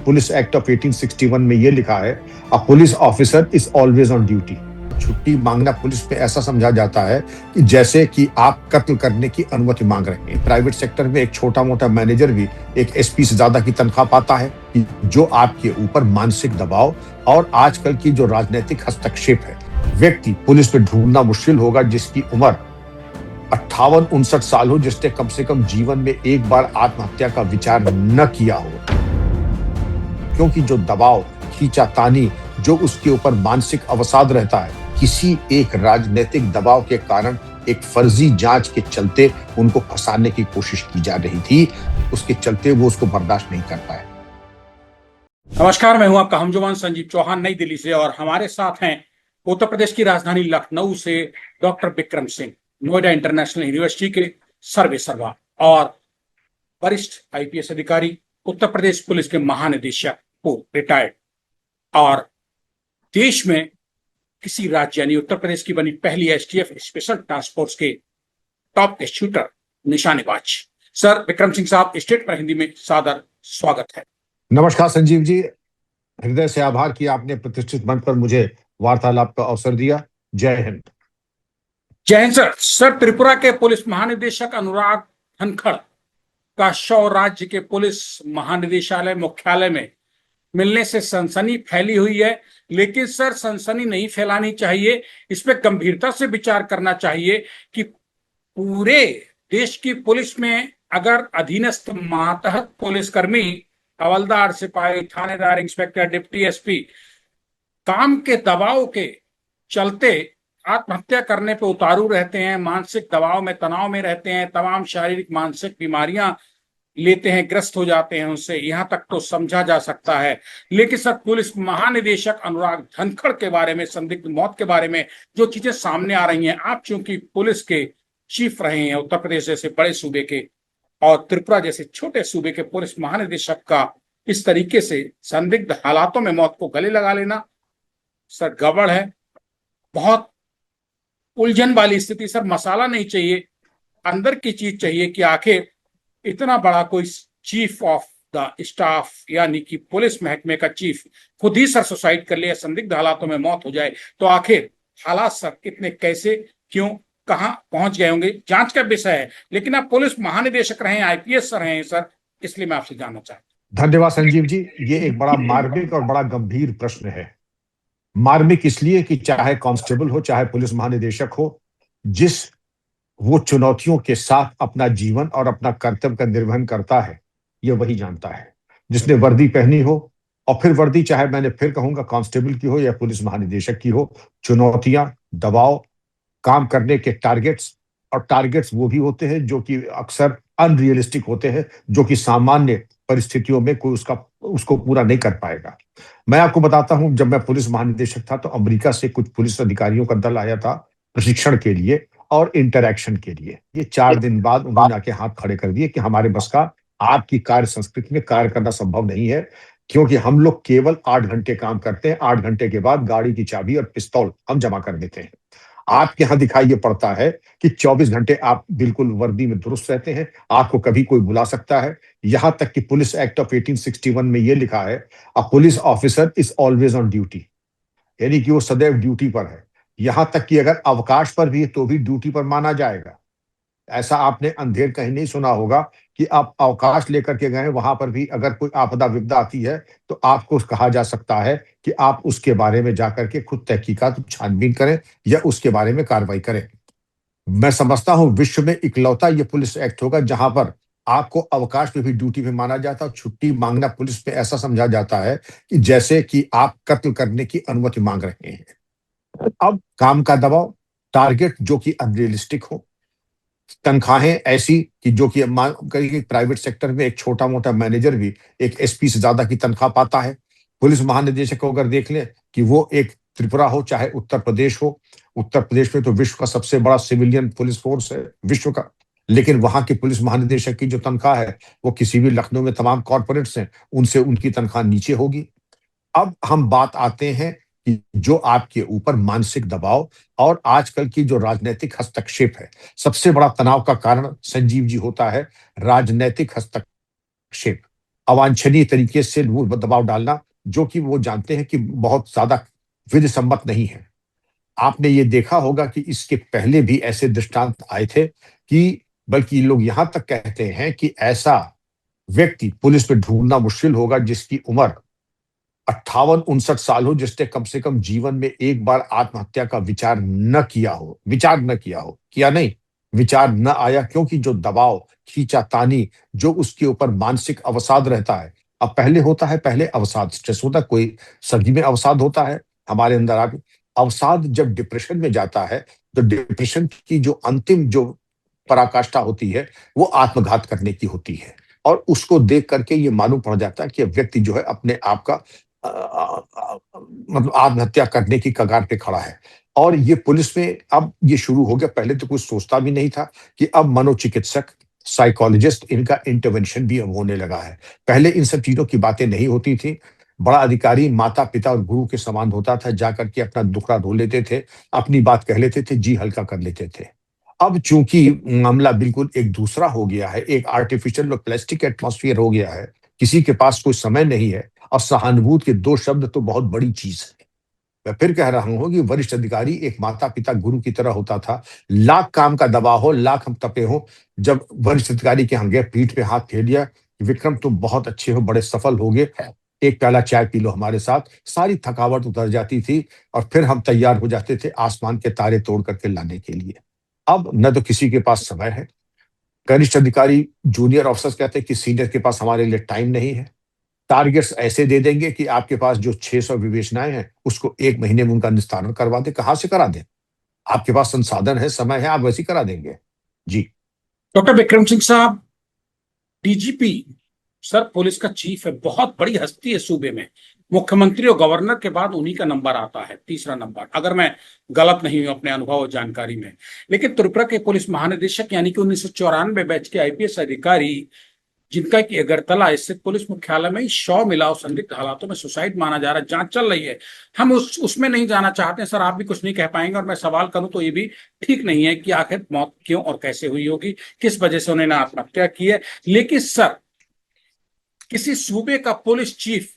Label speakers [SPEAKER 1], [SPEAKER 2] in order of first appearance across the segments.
[SPEAKER 1] Police act of 1861 में ये लिखा है, अ police officer is always on duty. छुट्टी मांगना पुलिस पे ऐसा समझा जाता है कि जैसे कि आप कत्ल करने की अनुमति मांग रहे हैं। प्राइवेट सेक्टर में एक छोटा मोटा मैनेजर भी एक एसपी से ज्यादा की तनख्वाह पाता है, कि जो आपके ऊपर मानसिक दबाव और आजकल की जो राजनीतिक हस्तक्षेप है, व्यक्ति पुलिस पे ढूंढना मुश्किल होगा जिसकी उम्र 58-59 साल हो, जिसने कम से कम जीवन में एक बार आत्महत्या का विचार न किया हो, क्योंकि जो दबाव, खींचातानी जो उसके ऊपर मानसिक अवसाद रहता है, किसी एक राजनीतिक दबाव के कारण एक फर्जी जांच के चलते उनको फंसाने की कोशिश की जा रही थी, उसके चलते वो उसको बर्दाश्त नहीं कर पाए।
[SPEAKER 2] नमस्कार, मैं हूं आपका हमजुमान संजीव चौहान नई दिल्ली से, और हमारे साथ हैं उत्तर प्रदेश की राजधानी लखनऊ से doctor Vikram Singh, Noida international university के सर्वे सर्वा और वरिष्ठ आईपीएस अधिकारी, उत्तर प्रदेश पुलिस के महानिदेशक को रिटायर्ड, और देश में किसी राज्य यानी उत्तर प्रदेश की बनी पहली एसटीएफ स्पेशल टास्क फोर्स के टॉप शूटर, निशानेबाज। सर विक्रम सिंह साहब, स्टेट पर हिंदी में सादर स्वागत है।
[SPEAKER 1] नमस्कार संजीव जी, हृदय से आभार कि आपने प्रतिष्ठित मंच पर मुझे वार्तालाप का अवसर दिया। जय हिंद।
[SPEAKER 2] जय हिंद सर। सर, त्रिपुरा के पुलिस महानिदेशक अनुराग धनखड़ का शव राज्य के पुलिस महानिदेशालय मुख्यालय में मिलने से सनसनी फैली हुई है, लेकिन सर सनसनी नहीं फैलानी चाहिए, इस पे गंभीरता से विचार करना चाहिए कि पूरे देश की पुलिस में अगर अधीनस्थ मातहत पुलिसकर्मी, हवलदार, सिपाही, थानेदार, इंस्पेक्टर, डिप्टी एसपी काम के दबाव के चलते आत्महत्या करने पे उतारू रहते हैं, मानसिक दबाव में, तनाव में रहते हैं, तमाम शारीरिक मानसिक बीमारियां लेते हैं, ग्रस्त हो जाते हैं उनसे, यहां तक तो समझा जा सकता है। लेकिन सर, पुलिस महानिदेशक अनुराग धनखड़ के बारे में, संदिग्ध मौत के बारे में जो चीजें सामने आ रही हैं, आप चूंकि पुलिस के चीफ रहे हैं, उत्तर प्रदेश जैसे बड़े सूबे के और त्रिपुरा जैसे छोटे सूबे के पुलिस महानिदेशक का इस तरीके से संदिग्ध हालातों में मौत को गले लगा लेना सर गड़बड़ है, बहुत उलझन वाली स्थिति। सर, मसाला नहीं चाहिए, अंदर की चीज चाहिए कि आखिर इतना बड़ा कोई चीफ ऑफ द स्टाफ यानी कि पुलिस महकमे का चीफ खुद ही सर सुसाइड कर ले, संदिग्ध हालातों में मौत हो जाए, तो आखिर हालात सर कितने, कैसे, क्यों, कहां पहुंच गए होंगे, जांच का विषय है। लेकिन आप पुलिस महानिदेशक रहे हैं, आईपीएस रहे हैं सर, इसलिए मैं आपसे जानना चाहता हूं।
[SPEAKER 1] धन्यवाद संजीव जी, ये एक बड़ा मार्मिक और बड़ा गंभीर प्रश्न है। मार्मिक इसलिए कि चाहे कांस्टेबल हो, चाहे पुलिस महानिदेशक हो, जिस वो चुनौतियों के साथ अपना जीवन और अपना कर्तव्य का निर्वहन करता है, ये वही जानता है जिसने वर्दी पहनी हो। और फिर वर्दी चाहे, मैंने फिर कहूंगा, कांस्टेबल की हो या पुलिस महानिदेशक की हो, चुनौतियां, दबाव, काम करने के टारगेट्स, और टारगेट्स वो भी होते हैं जो कि अक्सर अनरियलिस्टिक होते हैं, जो कि सामान्य परिस्थितियों में कोई उसको पूरा नहीं कर पाएगा। मैं आपको बताता हूं, जब मैं पुलिस महानिदेशक था तो अमेरिका से कुछ पुलिस अधिकारियों का दल आया था प्रशिक्षण के लिए और इंटरैक्शन के लिए। ये 4 दिन बाद उन्होंने आके हाथ खड़े कर दिए कि हमारे बस का आपकी कार्य संस्कृति में कार्य करना संभव नहीं है, क्योंकि हम लोग केवल 8 घंटे काम करते हैं, 8 घंटे के बाद गाड़ी की चाबी और पिस्तौल हम जमा कर देते हैं। आपके यहां दिखाई ये पड़ता है कि 24 घंटे आप बिल्कुल वर्दी में दुरुस्त रहते हैं, आपको कभी कोई बुला सकता है। यहां तक कि पुलिस एक्ट ऑफ 1861 में ये लिखा है, अ police officer is always on duty, यानी कि वो सदैव ड्यूटी पर है। यहां तक कि अगर अवकाश पर भी है तो भी ड्यूटी पर माना जाएगा। ऐसा आपने अंधेर कहीं नहीं सुना होगा कि आप अवकाश लेकर के गए, वहां पर भी अगर कोई आपदा विपदा आती है तो आपको कहा जा सकता है कि आप उसके बारे में जाकर के खुद तहकीकात, छानबीन करें या उसके बारे में कार्रवाई करें। मैं समझता हूं विश्व में इकलौता ये पुलिस एक्ट होगा जहां पर आपको अवकाश पे भी ड्यूटी पे माना जाता है। छुट्टी मांगना पुलिस पे ऐसा समझा जाता है कि जैसे कि आप कत्ल करने की अनुमति मांग रहे हैं। अब काम का दबाव, टारगेट जो कि अनरियलिस्टिक हो, तनख्वाहें ऐसी कि जो कि मान करिए प्राइवेट सेक्टर में एक छोटा मोटा मैनेजर भी एक एसपी से ज्यादा की तनख्वाह पाता है। पुलिस महानिदेशक को अगर देख लें कि वो एक त्रिपुरा हो चाहे उत्तर प्रदेश हो, उत्तर प्रदेश में तो विश्व का सबसे बड़ा सिविलियन पुलिस फोर्स है विश्व का, लेकिन वहां के पुलिस महानिदेशक की जो तनख्वाह है वो किसी भी लखनऊ में तमाम कॉर्पोरेट्स हैं उनसे उनकी तनख्वाह नीचे होगी। अब हम बात आते हैं कि जो आपके ऊपर मानसिक दबाव और आजकल की जो राजनीतिक हस्तक्षेप है, सबसे बड़ा तनाव का कारण संजीव जी होता है राजनीतिक हस्तक्षेप। अवांछनीय तरीके से वो दबाव डालना, जो कि वो जानते हैं कि बहुत ज्यादा विधि सम्मत नहीं है। आपने ये देखा होगा कि इसके पहले भी ऐसे दृष्टांत आए थे कि बल्कि लोग यहां तक कहते हैं कि ऐसा व्यक्ति पुलिस में ढूंढना मुश्किल होगा जिसकी उम्र 58-59 साल हो, जिसने कम से कम जीवन में एक बार आत्महत्या का विचार न किया हो, किया नहीं, विचार न आया, क्योंकि जो दबाव, खींचातानी, जो उसके ऊपर मानसिक अवसाद रहता है। अब पहले होता है, पहले अवसाद स्ट्रेस होता है, कोई सभी में अवसाद होता है, हमारे अंदर आप अवसाद जब डिप्रेशन में जाता है, तो डिप्रेशन की जो अंतिम जो पराकाष्ठा होती है, वो आत्मघात करने की होती है। और उसको देख करके ये मालूम पड़ जाता है कि अब व्यक्ति जो है अपने आप का मतलब आत्महत्या करने की कगार पे खड़ा है। और ये पुलिस में अब ये शुरू हो गया, पहले तो कुछ सोचता भी नहीं था कि अब मनोचिकित्सक, साइकोलॉजिस्ट, इनका इंटरवेंशन भी अब होने लगा है। पहले इन सब चीजों की बातें नहीं होती थी। बड़ा अधिकारी माता पिता और गुरु के समान होता था, जाकर के अपना दुखड़ा रो लेते थे, अपनी बात कह लेते थे, जी हल्का कर लेते थे। अब चूंकि मामला बिल्कुल एक दूसरा हो गया है, एक आर्टिफिशियल और प्लास्टिक एटमॉस्फेयर हो गया है, किसी के पास कोई समय नहीं है, और सहानुभूति के दो शब्द तो बहुत बड़ी चीज है। मैं फिर कह रहा हूं कि वरिष्ठ अधिकारी एक माता पिता गुरु की तरह होता था। लाख काम का दबाव हो, लाख हम तपे हो, जब वरिष्ठ अधिकारी के यहाँ गए, पीठ पे हाथ फेर दिया, विक्रम तुम बहुत अच्छे हो, बड़े सफल हो गए, एक प्याला चाय पी लो हमारे साथ, सारी थकावट उतर जाती थी, और फिर हम तैयार हो जाते थे आसमान के तारे तोड़ करके लाने के लिए। अब न तो किसी के पास समय है। वरिष्ठ अधिकारी, जूनियर ऑफिसर्स कहते हैं कि सीनियर के पास हमारे लिए टाइम नहीं है। टारगेट्स ऐसे दे देंगे कि आपके पास जो 600 विवेचनाएं हैं, उसको 1 महीने में उनका निस्तारण करवा दे। कहां से करा दें? आपके पास संसाधन है, समय है, आप वैसे ही करा देंगे। जी।
[SPEAKER 2] डॉक्टर विक्रम सिंह साहब, डीजीपी सर पुलिस का चीफ है, बहुत बड़ी हस्ती है सूबे में। मुख्यमंत्री और गवर्नर के बाद उन्हीं का नंबर आता है, तीसरा नंबर, अगर मैं गलत नहीं हूं अपने अनुभव और जानकारी में। लेकिन त्रिपुरा के पुलिस महानिदेशक यानी कि 1994 बैच के आईपीएस अधिकारी, जिनका कि अगरतला स्थित पुलिस मुख्यालय में ही शव मिला और संदिग्ध हालातों में सुसाइड माना जा रहा है, जांच चल रही है। हम उसमें नहीं जाना चाहते हैं सर, आप भी कुछ नहीं कह पाएंगे, और मैं सवाल करूं तो ये भी ठीक नहीं है कि आखिर मौत क्यों और कैसे हुई होगी, किस वजह से उन्होंने आत्महत्या की है। लेकिन सर, किसी सूबे का पुलिस चीफ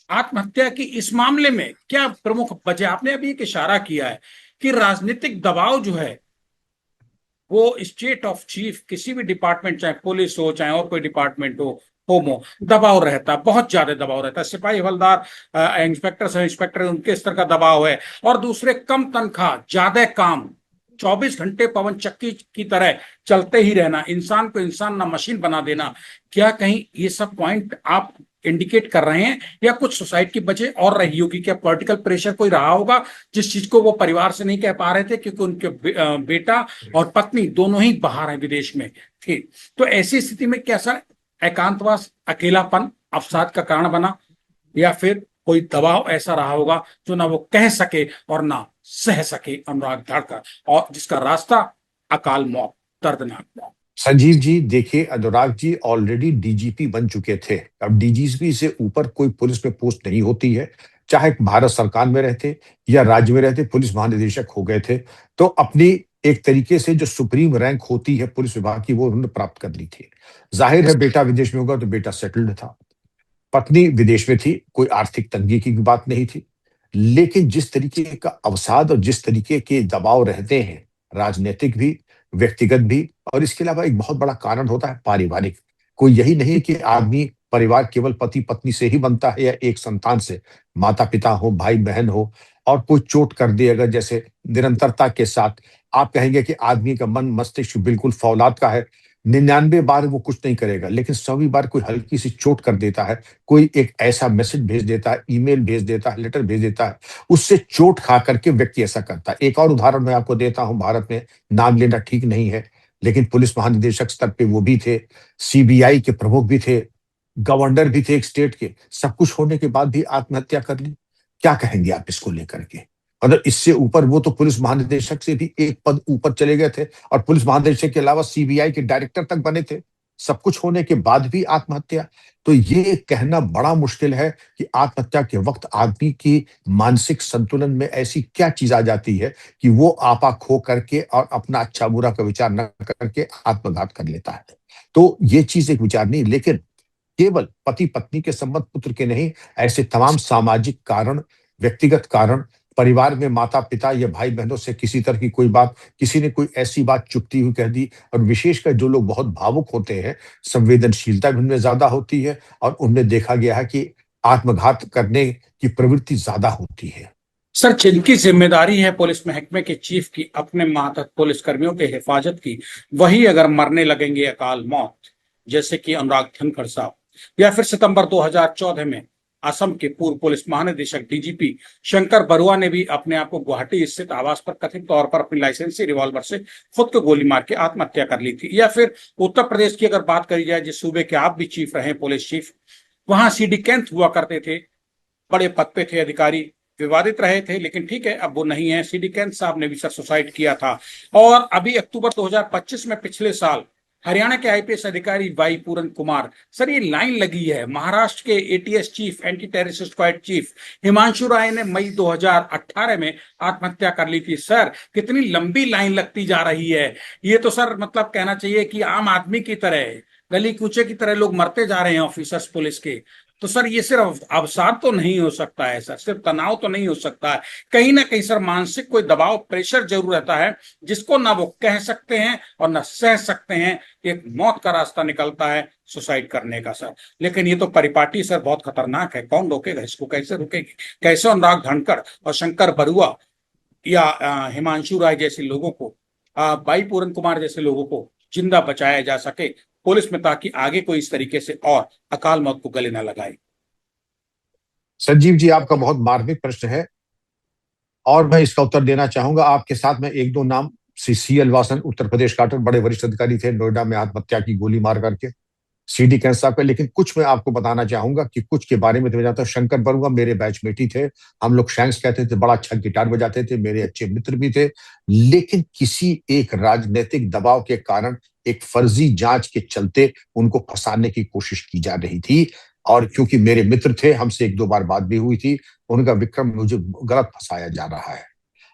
[SPEAKER 2] आत्महत्या की इस मामले में क्या प्रमुख वजह? आपने अभी एक इशारा किया है कि राजनीतिक दबाव जो है वो स्टेट ऑफ चीफ, किसी भी डिपार्टमेंट, चाहे पुलिस हो चाहे और कोई डिपार्टमेंट हो, होमो, दबाव रहता है, बहुत ज्यादा दबाव रहता है। सिपाही हवलदार, इंस्पेक्टर सब इंस्पेक्टर, उनके स्तर का दबाव है। और दूसरे, कम तनख्वाह, ज्यादा काम, 24 घंटे पवन चक्की की तरह चलते ही रहना, इंसान को इंसान ना मशीन बना देना। क्या कहीं ये सब पॉइंट आप इंडिकेट कर रहे हैं, या कुछ सोसाइटी की वजह और रही होगी? क्या पॉलिटिकल प्रेशर कोई रहा होगा जिस चीज को वो परिवार से नहीं कह पा रहे थे, क्योंकि उनके बेटा और पत्नी दोनों ही बाहर हैं, विदेश में थे? तो ऐसी स्थिति में कैसा एकांतवास, अकेलापन अवसाद का कारण बना, या फिर कोई दबाव ऐसा रहा होगा जो ना वो कह सके और ना सह सके अनुराग धाड़का, और जिसका रास्ता अकाल मौत, दर्दनाक मौत?
[SPEAKER 1] संजीव जी, देखिए, अनुराग जी ऑलरेडी डीजीपी बन चुके थे। अब डीजीपी से ऊपर कोई पुलिस में पोस्ट नहीं होती है। चाहे भारत सरकार में रहते या राज्य में रहते, पुलिस महानिदेशक हो गए थे, तो अपनी एक तरीके से जो सुप्रीम रैंक होती है पुलिस विभाग की, वो उन्होंने प्राप्त कर ली थी। जाहिर है, बेटा विदेश में होगा तो बेटा सेटल्ड था, पत्नी विदेश में थी, कोई आर्थिक तंगी की बात नहीं थी। लेकिन जिस तरीके का अवसाद और जिस तरीके के दबाव रहते हैं, राजनीतिक भी, व्यक्तिगत भी, और इसके अलावा एक बहुत बड़ा कारण होता है पारिवारिक। कोई यही नहीं कि आदमी, परिवार केवल पति पत्नी से ही बनता है या एक संतान से, माता पिता हो, भाई बहन हो, और कोई चोट कर दे अगर, जैसे निरंतरता के साथ, आप कहेंगे कि आदमी का मन मस्तिष्क बिल्कुल फौलाद का है, 99 बार वो कुछ नहीं करेगा, लेकिन 100वीं बार कोई हल्की सी चोट कर देता है, कोई एक ऐसा मैसेज भेज देता है, ईमेल भेज देता है, लेटर भेज देता है, उससे चोट खा करके व्यक्ति ऐसा करता है। एक और उदाहरण मैं आपको देता हूं, भारत में नाम लेना ठीक नहीं है, लेकिन पुलिस महानिदेशक स्तर पे वो भी थे, सीबीआई के प्रमुख भी थे, गवर्नर भी थे एक स्टेट के, सब कुछ होने के बाद भी आत्महत्या कर ली। क्या कहेंगे आप इसको लेकर के? मतलब इससे ऊपर, वो तो पुलिस महानिदेशक से भी एक पद ऊपर चले गए थे, और पुलिस महानिदेशक के अलावा सीबीआई के डायरेक्टर तक बने थे। सब कुछ होने के बाद भी आत्महत्या, तो ये कहना बड़ा मुश्किल है कि आत्महत्या के वक्त आदमी की मानसिक संतुलन में ऐसी क्या चीज आ जाती है कि वो आपा खो करके और अपना अच्छा बुरा का विचार न करके आत्मघात कर लेता है। तो ये चीज एक विचार नहीं, लेकिन केवल पति पत्नी के संबंध, पुत्र के नहीं, ऐसे तमाम सामाजिक कारण, व्यक्तिगत कारण, परिवार में माता पिता या भाई बहनों से किसी तरह की कोई बात, किसी ने कोई ऐसी बात चुपती हुई कह दी, और विशेषकर जो लोग बहुत भावुक होते हैं, संवेदनशीलता भी उनमें ज्यादा होती है, और उनमें देखा गया है कि आत्मघात करने की प्रवृत्ति ज्यादा होती है।
[SPEAKER 2] सर, जिनकी जिम्मेदारी है पुलिस महकमे के चीफ की अपने मातहत पुलिस कर्मियों के हिफाजत की, वही अगर मरने लगेंगे अकाल मौत, जैसे कि अनुराग धनखड़ साहब, या फिर सितंबर 2014 में असम के पूर्व पुलिस महानिदेशक डीजीपी शंकर बरुआ ने भी अपने आप को गुवाहाटी स्थित आवास पर कथित तौर पर अपनी लाइसेंसी रिवॉल्वर से खुद को गोली मार के आत्महत्या कर ली थी। या फिर उत्तर प्रदेश की अगर बात करी जाए, जिस सूबे के आप भी चीफ रहे, पुलिस चीफ, वहां सीडी कैंथ हुआ करते थे, बड़े पद पे थे अधिकारी, विवादित रहे थे, लेकिन ठीक है, अब वो नहीं है। सीडी कैंथ साहब ने भी सर सुसाइड किया था। और अभी अक्टूबर 2025 में, पिछले साल, हरियाणा के आईपीएस अधिकारी वाई पूरन कुमार, सर ये लाइन लगी है, महाराष्ट्र के ATS chief, anti terrorist squad chief Himanshu Rai ने मई 2018 में आत्महत्या कर ली थी। सर कितनी लंबी लाइन लगती जा रही है। ये तो सर मतलब कहना चाहिए कि आम आदमी की तरह, गली कूचे की तरह लोग मरते जा रहे हैं ऑफिसर्स पुलिस के। तो सर ये सिर्फ अवसाद तो नहीं हो सकता है सर, सिर्फ तनाव तो नहीं हो सकता है, कहीं ना कहीं सर मानसिक कोई दबाव, प्रेशर जरूर रहता है, जिसको ना वो कह सकते हैं और ना सह सकते हैं। एक मौत का रास्ता निकलता है सुसाइड करने का सर। लेकिन ये तो परिपाटी सर बहुत खतरनाक है, कौन रोकेगा इसको, कैसे रुकेगी, कैसे अनुराग धनखड़ और शंकर बरुआ या हिमांशु राय जैसे लोगों को, बाई पूरन कुमार जैसे लोगों को जिंदा बचाया जा सके पुलिस में, ताकि आगे कोई इस तरीके से और अकाल मौत को गले न लगाए।
[SPEAKER 1] संजीव जी, आपका बहुत मार्मिक प्रश्न है और मैं इसका उत्तर देना चाहूंगा। आपके साथ में एक दो नाम, सीएल वासन, उत्तर प्रदेश काटर, बड़े वरिष्ठ अधिकारी थे, नोएडा में आत्महत्या की गोली मार करके, सीडी कैंथ साहब का। लेकिन कुछ मैं आपको बताना चाहूंगा कि कुछ के बारे में तो मैं जानता हूं। शंकर बरुआ मेरे बैचमेट ही थे, हम लोग शैंक्स कहते थे, बड़ा अच्छा गिटार बजाते थे, मेरे अच्छे मित्र भी थे। लेकिन किसी एक राजनीतिक दबाव के कारण, एक फर्जी जांच के चलते उनको फंसाने की कोशिश की जा रही थी। और क्योंकि मेरे मित्र थे, हमसे एक दो बार बात भी हुई थी, उनका विक्रम मुझे गलत फंसाया जा रहा है।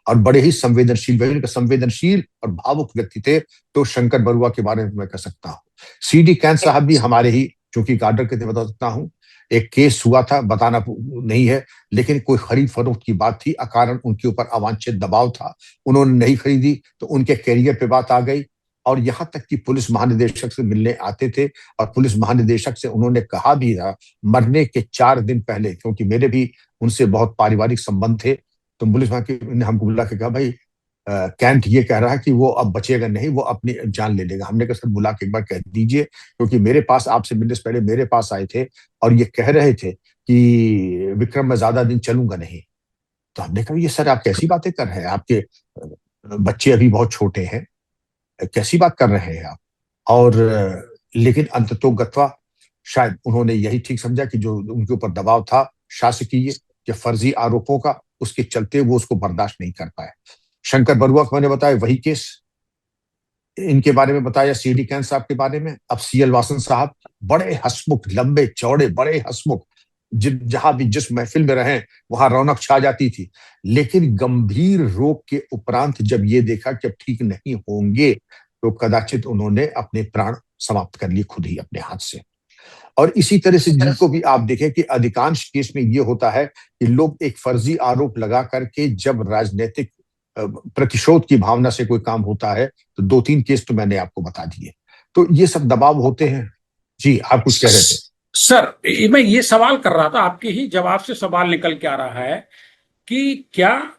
[SPEAKER 1] और बड़े ही संवेदनशील और भावुक व्यक्ति थे। तो शंकर बरुआ के बारे में मैं कह सकता हूँ। सीडी कैंथ साहब भी हमारे ही, चूंकि गार्डर के थे, बता सकता हूँ। एक केस हुआ था, बताना नहीं है, लेकिन कोई खरीद फरोख्त की बात थी, अकारण उनके ऊपर अवांछित दबाव था, उन्होंने नहीं खरीदी, तो उनके कैरियर पे बात आ गई। और यहां तक कि पुलिस महानिदेशक से मिलने आते थे, और पुलिस महानिदेशक से उन्होंने कहा भी था मरने के 4 दिन पहले, क्योंकि मेरे भी उनसे बहुत पारिवारिक संबंध थे, तो पुलिस ने हमको बुला के कहा, भाई कैंथ ये कह रहा है कि वो अब बचेगा नहीं, वो अपनी जान ले लेगा। हमने कहा सर बुला के एक बार कह दीजिए, क्योंकि मेरे पास आपसे मिलने से पहले मेरे पास आए थे और ये कह रहे थे कि विक्रम मैं ज्यादा दिन चलूंगा नहीं। तो हमने कहा ये सर आप कैसी बातें कर रहे हैं, आपके बच्चे अभी बहुत छोटे हैं, कैसी बात कर रहे हैं आप। और लेकिन अंततोगत्वा शायद उन्होंने यही ठीक समझा कि जो उनके ऊपर दबाव था शासकीय या फर्जी आरोपों का, उसके चलते वो उसको बर्दाश्त नहीं कर पाए। शंकर बरुआ को मैंने बताया वही केस, इनके बारे में बताया सीडी कैंथ साहब के बारे में। अब सीएल वासन साहब बड़े हंसमुख, लंबे चौड़े, बड़े हंसमुख, जहां भी जिस महफिल में रहे वहां रौनक छा जाती थी। लेकिन गंभीर रोग के उपरांत जब ये देखा कि अब ठीक नहीं होंगे, तो कदाचित उन्होंने अपने प्राण समाप्त कर लिए खुद ही अपने हाथ से। और इसी तरह से जिनको भी आप देखें कि अधिकांश केस में ये होता है कि लोग एक फर्जी आरोप लगा करके, जब राजनीतिक प्रतिशोध की भावना से कोई काम होता है, तो 2-3 केस तो मैंने आपको बता दिए। तो ये सब दबाव होते हैं। जी, आप कुछ कह रहे थे
[SPEAKER 2] सर। मैं ये सवाल कर रहा था, आपके ही जवाब से सवाल निकल के आ रहा है कि क्या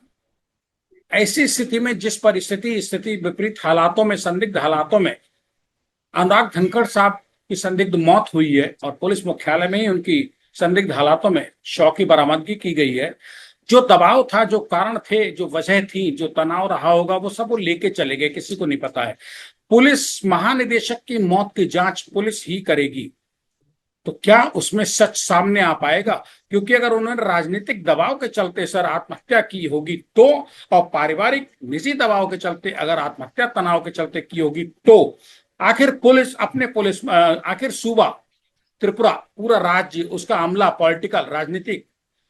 [SPEAKER 2] ऐसी स्थिति में, जिस स्थिति विपरीत हालातों में, संदिग्ध हालातों में अनुराग धनखड़ साहब की संदिग्ध मौत हुई है और पुलिस मुख्यालय में ही उनकी संदिग्ध हालातों में शव की बरामदगी की गई है, जो दबाव था, जो कारण थे, जो वजह थी, जो तनाव रहा होगा, वो सब वो लेके चले गए, किसी को नहीं पता है। पुलिस महानिदेशक की मौत की जांच पुलिस ही करेगी, तो क्या उसमें सच सामने आ पाएगा? क्योंकि अगर उन्होंने राजनीतिक दबाव के चलते सर आत्महत्या की होगी तो, और पारिवारिक निजी दबाव के चलते अगर आत्महत्या तनाव के चलते की होगी तो, आखिर पुलिस आखिर सूबा त्रिपुरा, पूरा राज्य, उसका अमला, पॉलिटिकल, राजनीतिक,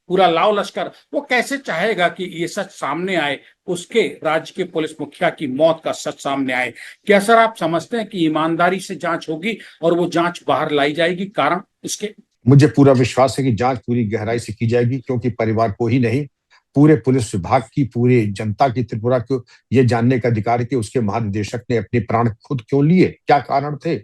[SPEAKER 2] पूरा लाव लश्कर, वो कैसे चाहेगा कि ये सच सामने आए, उसके राज्य के पुलिस मुखिया की मौत का सच सामने आए? क्या सर आप समझते हैं कि ईमानदारी से जांच होगी और वो जांच बाहर लाई जाएगी कारण इसके?
[SPEAKER 1] मुझे पूरा विश्वास है कि जांच पूरी गहराई से की जाएगी, क्योंकि परिवार को ही नहीं, पूरे पुलिस विभाग की, पूरी जनता की, त्रिपुरा को ये जानने का अधिकार है कि उसके महानिदेशक ने अपने प्राण खुद क्यों लिए, क्या कारण थे,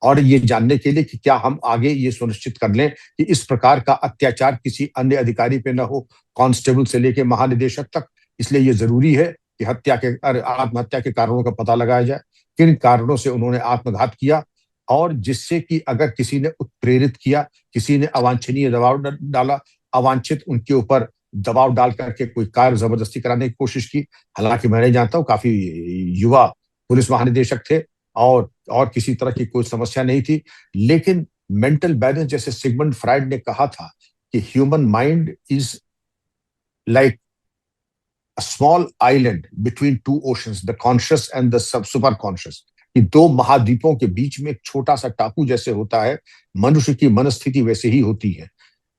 [SPEAKER 1] और ये जानने के लिए कि क्या हम आगे ये सुनिश्चित कर लें कि इस प्रकार का अत्याचार किसी अन्य अधिकारी पे न हो, कांस्टेबल से लेके महानिदेशक तक। इसलिए ये जरूरी है कि आत्महत्या के कारणों का पता लगाया जाए, किन कारणों से उन्होंने आत्मघात किया, और जिससे कि अगर किसी ने उत्प्रेरित किया, किसी ने अवांछनीय दबाव डाला, अवांछित उनके ऊपर दबाव डाल करके कोई कार्य जबरदस्ती कराने की कोशिश की। हालांकि मैं नहीं जानता हूं, काफी युवा पुलिस महानिदेशक थे और किसी तरह की कोई समस्या नहीं थी, लेकिन मेंटल बैलेंस, जैसे सिगमंड फ्राइड ने कहा था कि human mind is like a small island between two oceans, the conscious and the super conscious, कि दो महाद्वीपों के बीच में एक छोटा सा टापू जैसे होता है, मनुष्य की मनस्थिति वैसे ही होती है।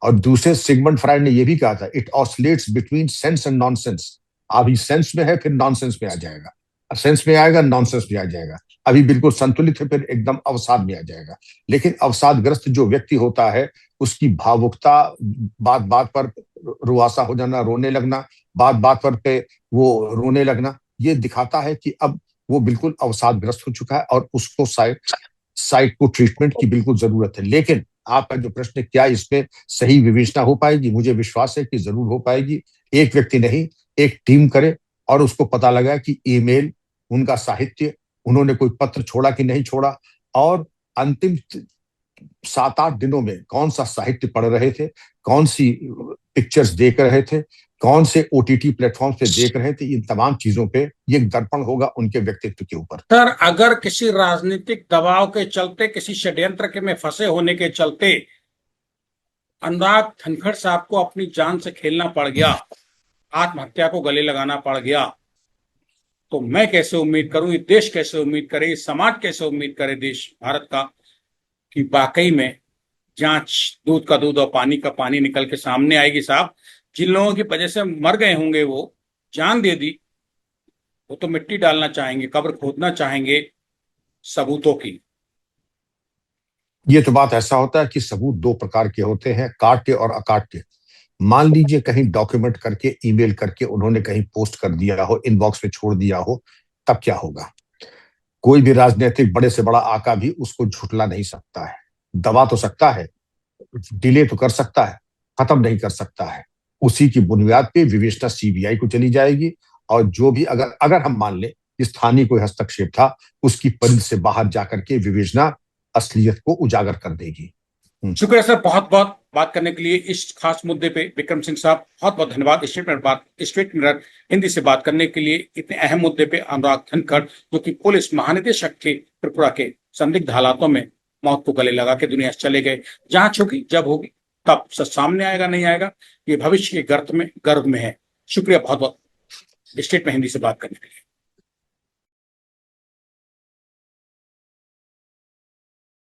[SPEAKER 1] और दूसरे सिगमंड फ्राइड ने यह भी कहा था, it oscillates between sense and nonsense. अभी सेंस में है, फिर नॉनसेंस में आ जाएगा, सेंस में आएगा, नॉनसेंस में आ जाएगा, अभी बिल्कुल संतुलित है, फिर एकदम अवसाद में आ जाएगा। लेकिन अवसादग्रस्त जो व्यक्ति होता है, उसकी भावुकता, बात बात पर रुआसा हो जाना, रोने लगना, बात बात पर पे वो रोने लगना, ये दिखाता है कि अब वो बिल्कुल अवसादग्रस्त हो चुका है और उसको साइट को ट्रीटमेंट की बिल्कुल जरूरत है। लेकिन आपका जो प्रश्न है, क्या इसमें सही विवेचना हो पाएगी, मुझे विश्वास है कि जरूर हो पाएगी। एक व्यक्ति नहीं, एक टीम करे और उसको पता लगा कि ईमेल, उनका साहित्य, उन्होंने कोई पत्र छोड़ा कि नहीं छोड़ा, और अंतिम 7-8 दिनों में कौन सा साहित्य पढ़ रहे थे, कौन सी पिक्चर्स देख रहे थे, कौन से ओटीटी प्लेटफॉर्म पे देख रहे थे, इन तमाम चीजों पे ये दर्पण होगा उनके व्यक्तित्व के ऊपर।
[SPEAKER 2] सर अगर किसी राजनीतिक दबाव के चलते, किसी षड्यंत्र के में फंसे होने के चलते अनुराग धनखड़ साहब को अपनी जान से खेलना पड़ गया, आत्महत्या को गले लगाना पड़ गया, तो मैं कैसे उम्मीद करूं, ये देश कैसे उम्मीद करे, ये समाज कैसे उम्मीद करे, देश भारत का, कि वाकई में जांच दूध का दूध और पानी का पानी निकल के सामने आएगी। साहब, जिन लोगों की वजह से मर गए होंगे, वो जान दे दी, वो तो मिट्टी डालना चाहेंगे, कब्र खोदना चाहेंगे सबूतों की।
[SPEAKER 1] ये तो बात ऐसा होता है कि सबूत दो प्रकार के होते हैं, काट के और अकाट के। मान लीजिए कहीं डॉक्यूमेंट करके, ईमेल करके उन्होंने कहीं पोस्ट कर दिया हो, इनबॉक्स में छोड़ दिया हो, तब क्या होगा? कोई भी राजनीतिक बड़े से बड़ा आका भी उसको झुठला नहीं सकता है, दबा तो सकता है, डिले तो कर सकता है, खत्म नहीं कर सकता है। उसी की बुनियाद पे विवेचना सीबीआई को चली जाएगी, और जो भी अगर हम मान लें कि स्थानीय कोई हस्तक्षेप था, उसकी परिधि से बाहर जाकर के विवेचना असलियत को उजागर कर देगी।
[SPEAKER 2] शुक्रिया सर, बहुत बहुत बात करने के लिए इस खास मुद्दे पे। विक्रम सिंह साहब, बहुत बहुत धन्यवाद स्टेट मिनट हिंदी से बात करने के लिए, इतने अहम मुद्दे पे। अनुराग धनखड़, जो कि पुलिस महानिदेशक थे त्रिपुरा के, संदिग्ध हालातों में मौत को गले लगा के दुनिया से चले गए। जांच होगी, जब होगी तब सच सामने आएगा, नहीं आएगा ये भविष्य के गर्भ में है। शुक्रिया बहुत बहुत स्टेट में हिंदी से बात करने के लिए।